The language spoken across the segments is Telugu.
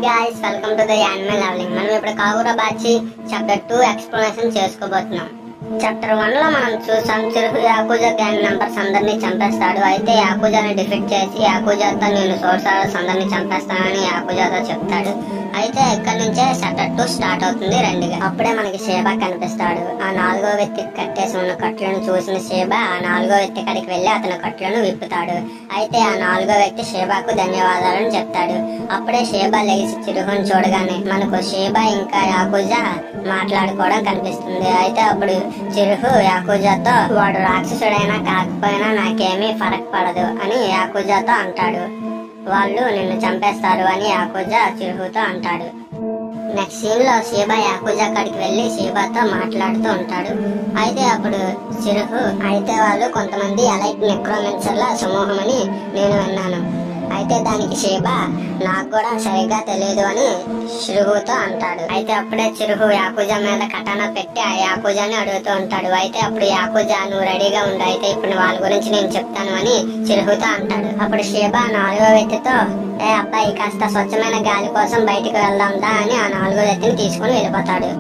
guys, welcome to the Anime Leveling. మనం ఇప్పుడు కాగురా బాచి చాప్టర్ 2 ఎక్స్ప్లనేషన్ చేసుకోబోతున్నాం. చాప్టర్ 1 లో మనం చూసాం చిరుహు యాకుజా గ్యాంగ్ మెంబర్స్ అందరినీ చంపేస్తాడు. అయితే యాకుజాని డిఫీట్ చేసి యాకుజాతో నేను సోర్సర్స్ అందరినీ చంపేస్తానని యాకుజాతో చెప్తాడు. అయితే ఇక్కడ నుంచే చాప్టర్ 2 స్టార్ట్ అవుతుంది రెండుగా. అప్పుడే మనకి షేబా కనిపిస్తాడు. ఆ నాలుగో వ్యక్తి కట్టేసి ఉన్న కట్లను చూసిన షేబా ఆ నాలుగో వ్యక్తి కాడికి వెళ్లి అతని కట్లను విప్పుతాడు. అయితే ఆ నాలుగో వ్యక్తి షేబాకు ధన్యవాదాలను చెప్తాడు. అప్పుడే షేబా లేచి చిరుహుని చూడగానే మనకు షేబా ఇంకా యాకుజా మాట్లాడుకోవడం కనిపిస్తుంది. అయితే అప్పుడు చిరుహు యాకుజాతో వాడు రాక్షసుడైనా కాకపోయినా నాకేమీ ఫరక్ పడదు అని యాకుజాతో అంటాడు. వాళ్ళు నిన్ను చంపేస్తారు అని యాకుజా చిరుహుతో అంటాడు. నెక్స్ట్ సీన్ లో షేబా యాకుజా కాడికి వెళ్లి షేబాతో మాట్లాడుతూ ఉంటాడు. అయితే అప్పుడు చిరుహు అయితే వాళ్ళు కొంతమంది ఎలైట్ నెక్రోమెన్సర్ల సమూహం అని నేను విన్నాను. అయితే దానికి షేబా నాకు కూడా సరిగ్గా తెలియదు అని చిరుహుతో అంటాడు. అయితే అప్పుడే చిరుహు యాకుజా మీద కటానా పెట్టి ఆ యాకుజాని అడుగుతూ ఉంటాడు. అయితే అప్పుడు యాకుజా నువ్వు రెడీగా ఉండు, అయితే ఇప్పుడు వాళ్ళ గురించి నేను చెప్తాను అని చిరుహుతో అంటాడు. అప్పుడు షేబా నాలుగో వ్యక్తితో ఏ అబ్బాయి కాస్త స్వచ్ఛమైన గాలి కోసం బయటికి వెళ్దాందా అని ఆ నాలుగో వ్యక్తిని తీసుకుని వెళ్ళిపోతాడు.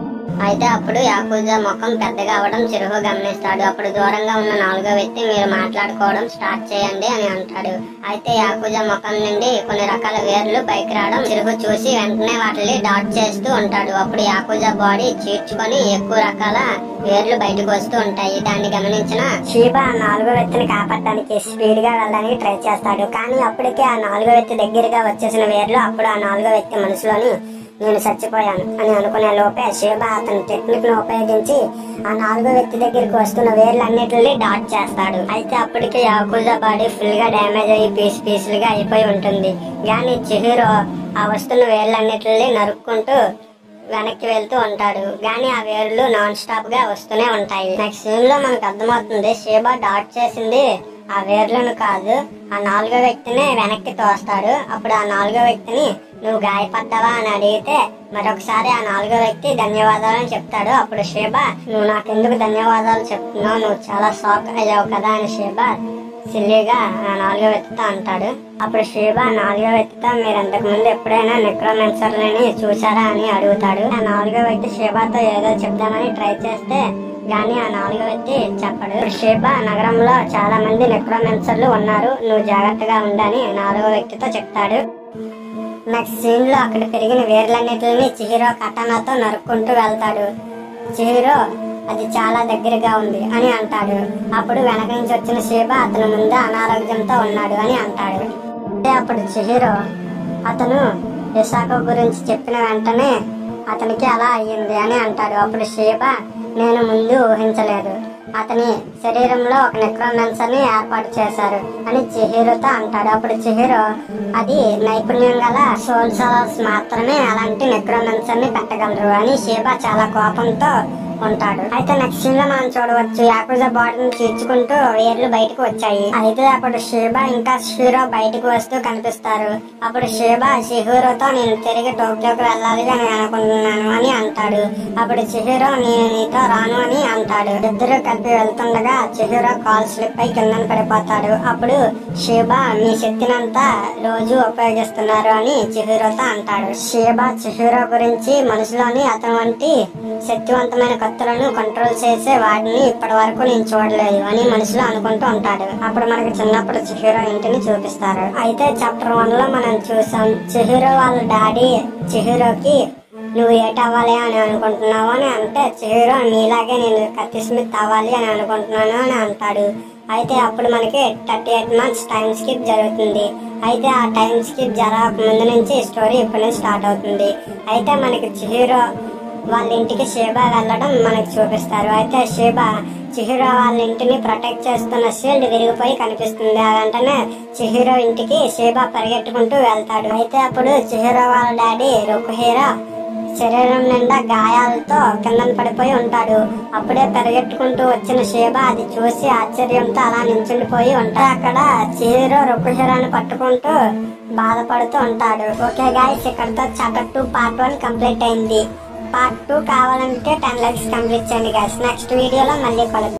అయితే అప్పుడు యాకుజా ముఖం పెద్దగా అవడం చిరుహు గమనిస్తాడు. అప్పుడు దూరంగా ఉన్న నాలుగో వ్యక్తి మీరు మాట్లాడుకోవడం స్టార్ట్ చేయండి అని అంటాడు. అయితే యాకుజా ముఖం నుండి కొన్ని రకాల వేర్లు పైకి రావడం చిరుహు చూసి వెంటనే వాటిని డాట్ చేస్తూ ఉంటాడు. అప్పుడు యాకుజా బాడీ చీర్చుకొని ఎక్కువ రకాల వేర్లు బయటకు వస్తూ ఉంటాయి. దాన్ని గమనించిన షీబా నాలుగో వ్యక్తిని కాపాడడానికి స్పీడ్ గా వెళ్ళడానికి ట్రై చేస్తాడు. కానీ అప్పటికే ఆ నాలుగో వ్యక్తి దగ్గరగా వచ్చేసిన వేర్లు అప్పుడు ఆ నాలుగో వ్యక్తి మనసులోని నేను చచ్చిపోయాను అని అనుకునే లోపే షేబా అతని టెక్నిక్ ను ఉపయోగించి ఆ నాలుగో వ్యక్తి దగ్గరికి వస్తున్న వేర్లన్నిటిని డాట్ చేస్తాడు. అయితే అప్పటికే యాకుజా బాడీ ఫుల్ గా డ్యామేజ్ అయ్యి పీసులుగా అయిపోయి ఉంటుంది. కానీ చిహిరో ఆ వస్తున్న వేర్లన్నిటిని నరుక్కుంటూ వెనక్కి వెళ్తూ ఉంటాడు. కానీ ఆ వేర్లు నాన్ స్టాప్ గా వస్తూనే ఉంటాయి. నెక్స్ట్ సీన్ లో మనకు అర్థమవుతుంది షేబా డాట్ చేసింది ఆ వేర్లను కాదు, ఆ నాలుగో వ్యక్తిని వెనక్కి తోస్తాడు. అప్పుడు ఆ నాలుగో వ్యక్తిని నువ్వు గాయపడ్డావా అని అడిగితే మరొకసారి ఆ నాలుగో వ్యక్తి ధన్యవాదాలు చెప్తాడు. అప్పుడు షేబా నువ్వు నాకెందుకు ధన్యవాదాలు చెప్తున్నావు, నువ్వు చాలా షాక్ అయ్యావు కదా అని షేబా సిల్లీగా ఆ నాలుగో వ్యక్తితో అంటాడు. అప్పుడు షేబా నాలుగో వ్యక్తితో మీరు అంతకు ముందు ఎప్పుడైనా నెక్రోమెన్సర్లని చూసారా అని అడుగుతాడు. ఆ నాలుగో వ్యక్తి షేబాతో ఏదో చెప్దామని ట్రై చేస్తే గానీ ఆ నాలుగో వ్యక్తి చెప్పడు. షేబా నగరంలో చాలా మంది నెక్రోమెన్సర్లు ఉన్నారు, నువ్వు జాగ్రత్తగా ఉండని నాలుగో వ్యక్తితో చెప్తాడు. నెక్స్ట్ సీన్ లో అక్కడ పెరిగిన వేర్లన్నిటిని చిహిరో కటానాతో నరుక్కుంటూ వెళ్తాడు. చిహిరో అది చాలా దగ్గరగా ఉంది అని అంటాడు. అప్పుడు వెనక నుంచి వచ్చిన షేబా అతని ముందు అనారోగ్యంతో ఉన్నాడు అని అంటాడు. అప్పుడు చిహిరో అతను ఇసాకో గురించి చెప్పిన వెంటనే అతనికి అలా అయ్యింది అని అంటాడు. అప్పుడు షేబా నేను ముందు ఊహించలేదు, అతని శరీరంలో ఒక నెక్రోమెన్సర్ ని ఏర్పాటు చేశారు అని చిహిరోతో అంటాడు. అప్పుడు చిహిరో అది నైపుణ్యం గల సోల్జర్స్ మాత్రమే అలాంటి నెక్రోమెన్సర్ ని పెట్టగలరు అని షేబా చాలా కోపంతో ఉంటాడు. అయితే నెక్స్ట్ సీన్ లో మనం చూడవచ్చు యాకుజా బాడీని చీల్చుకుంటూ వేర్లు బయటకు వచ్చాయి. అయితే అప్పుడు షేబా ఇంకా షిహిరో బయటకు వస్తూ కనిపిస్తారు. అప్పుడు షేబా షిహిరోతో నేను తిరిగి టోక్యోకి వెళ్ళాలి అని అనుకుంటున్నాను అని అంటాడు. అప్పుడు చిహిరో నేను నీతో రాను అని అంటాడు. ఇద్దరు కలిపి వెళ్తుండగా చిహిరో కాల్ స్లిప్ అయి కిందన పడిపోతాడు. అప్పుడు షేబా మీ శక్తినంతా రోజు ఉపయోగిస్తున్నారు అని చిహిరోతో అంటాడు. షేబా చిహిరో గురించి మనసులోని అతని వంటి శక్తివంతమైన కత్తులను కంట్రోల్ చేసే వాడిని ఇప్పటి వరకు నేను చూడలేదు అని మనసులో అనుకుంటూ ఉంటాడు. అప్పుడు మనకి చిన్నప్పుడు చిహిరో ఇంటిని చూపిస్తారు. అయితే చాప్టర్ 1 లో మనం చూసాం చిహిరో వాళ్ళ డాడీ చిహిరోకి నువ్వు ఏటవ్వాలి అని అనుకుంటున్నావు అని అంటే చిహిరో నీలాగే నేను కత్తి స్మిత్ అవ్వాలి అని అనుకుంటున్నాను అని అంటాడు. అయితే అప్పుడు మనకి 38 months టైం స్కిప్ జరుగుతుంది. అయితే ఆ టైం స్కిప్ జరగక ముందు నుంచి స్టోరీ ఇప్పుడు స్టార్ట్ అవుతుంది. అయితే మనకి చిహిరో వాళ్ళ ఇంటికి షేబా వెళ్ళడం మనకు చూపిస్తారు. అయితే షేబా చిహిరో వాళ్ళ ఇంటిని ప్రొటెక్ట్ చేస్తున్న షీల్డ్ విరిగిపోయి కనిపిస్తుంది. ఆ వెంటనే చిహిరో ఇంటికి షేబా పరిగెట్టుకుంటూ వెళ్తాడు. అయితే అప్పుడు చిహిరో వాళ్ళ డాడీ రుకుహీరో శరీరం నిండా గాయాలతో కిందన పడిపోయి ఉంటాడు. అప్పుడే పరిగెట్టుకుంటూ వచ్చిన షేబా అది చూసి ఆశ్చర్యంతో అలా నించుండిపోయి ఉంటాడు. అక్కడ చిహిరో రుకుహీరోని పట్టుకుంటూ బాధపడుతూ ఉంటాడు. ఓకే గైస్, ఇక్కడతో చాప్టర్ 2 పార్ట్ 1 కంప్లీట్ అయింది. పార్ట్ 2 కావాలంటే 10 likes కంప్లీట్ చేయండి గైస్. నెక్స్ట్ వీడియోలో మళ్ళీ కలుద్దాం.